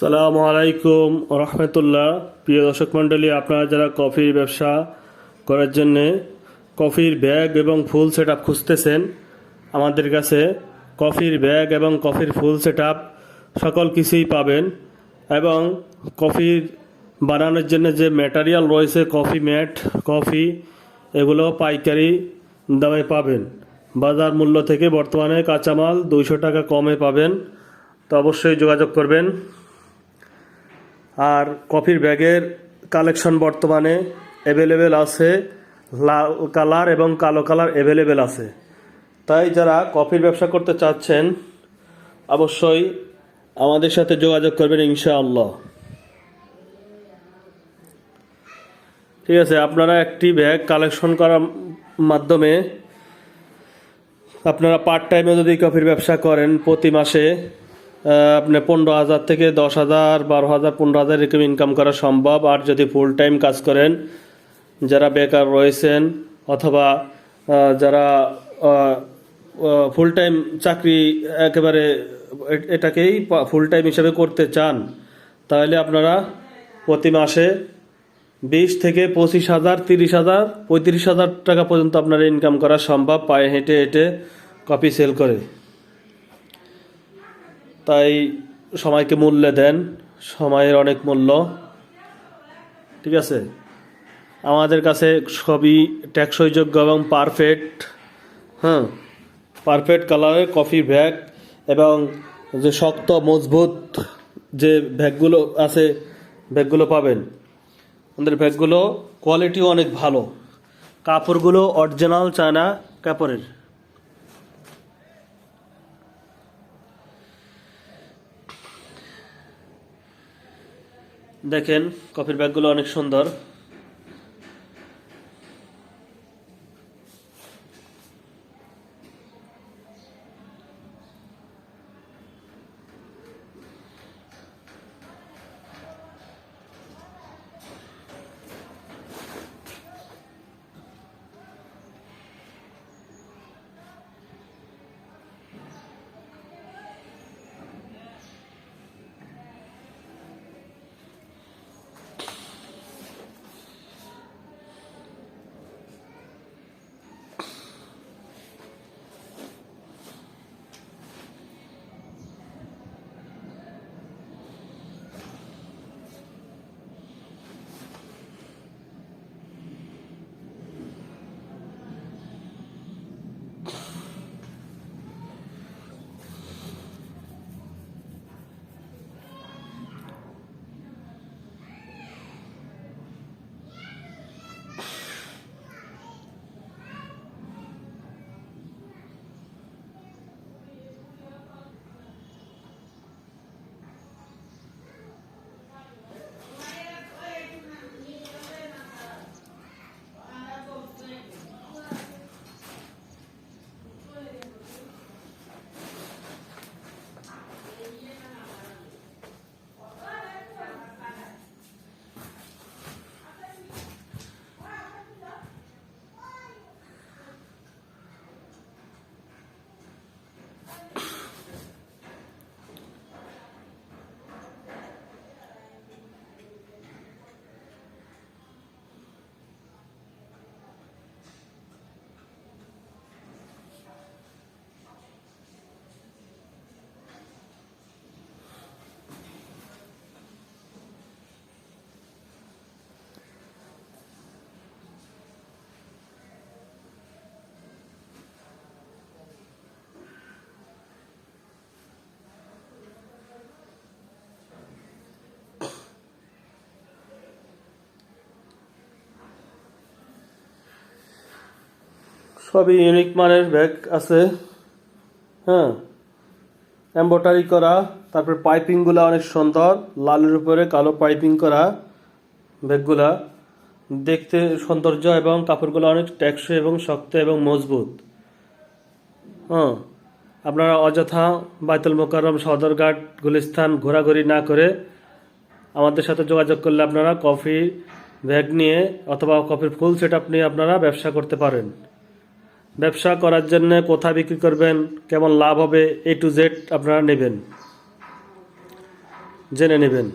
সালামু আলাইকুম রহমতুল্লাহ। প্রিয় দর্শক মণ্ডলী, আপনারা যারা কফির ব্যবসা করার জন্যে কফির ব্যাগ এবং ফুল সেট আপ খুঁজতেছেন, আমাদের কাছে কফির ব্যাগ এবং কফির ফুল সেট আপ সকল কিছুই পাবেন। এবং কফির বানানোর জন্য যে ম্যাটেরিয়াল রয়েছে, কফি ম্যাট, কফি, এগুলো পাইকারি দামে পাবেন। বাজার মূল্য থেকে বর্তমানে কাঁচামাল 200 টাকা কমে পাবেন, তো অবশ্যই যোগাযোগ করবেন। আর কফির ব্যাগের কালেকশন বর্তমানে অ্যাভেলেবেল আছে, লাল কালার এবং কালো কালার অ্যাভেলেবেল আছে। তাই যারা কফির ব্যবসা করতে চাচ্ছেন অবশ্যই আমাদের সাথে যোগাযোগ করবেন ইনশাআল্লাহ। ঠিক আছে, আপনারা একটি ব্যাগ কালেকশন করার মাধ্যমে আপনারা পার্ট টাইমে যদি কফির ব্যবসা করেন, প্রতি মাসে আপনি 15,000 থেকে 10,000, 12,000, 15,000 এরকম ইনকাম করা সম্ভব। আর যদি ফুল টাইম কাজ করেন, যারা বেকার রয়েছেন অথবা যারা ফুল টাইম চাকরি একেবারে এটাকেই ফুল টাইম হিসেবে করতে চান, তাহলে আপনারা প্রতি মাসে 20 থেকে 25,000, 30,000, 35,000 টাকা পর্যন্ত আপনারা ইনকাম করা সম্ভব পায়ে হেঁটে হেঁটে কফি সেল করে। তাই সময়কে মূল্য দেন, সময়ের অনেক মূল্য। ঠিক আছে, আমাদের কাছে সবই টেকসইযোগ্য এবং পারফেক্ট, পারফেক্ট কালারের কফি ব্যাগ এবং যে শক্ত মজবুত যে ব্যাগগুলো আছে, ব্যাগগুলো পাবেন। আমাদের ব্যাগগুলো কোয়ালিটিও অনেক ভালো, কাপড়গুলো অরিজিনাল চায়না কাপড়ের। দেখেন কফির ব্যাগগুলো অনেক সুন্দর। সবই ইউনিক মানের ব্যাগ আছে, এমব্রয়ডারি করা, তারপর পাইপিংগুলো অনেক সুন্দর, লালের উপরে কালো পাইপিং করা ব্যাগগুলা দেখতে সৌন্দর্য, এবং কাপড়গুলো অনেক টেকসই এবং শক্ত এবং মজবুত। আপনারা অযথা বাইতুল মোকাররম, সদরঘাট, গুলিস্তান ঘোরাঘুরি না করে আমাদের সাথে যোগাযোগ করলে আপনারা কফি ব্যাগ নিয়ে অথবা কফির ফুল সেট আপ নিয়ে আপনারা ব্যবসা করতে পারেন। ব্যবসা করার জন্য কোথায় বিক্রি করবেন, কেমন লাভ হবে, A to Z আপনারা নেবেন। জেনে নেবেন।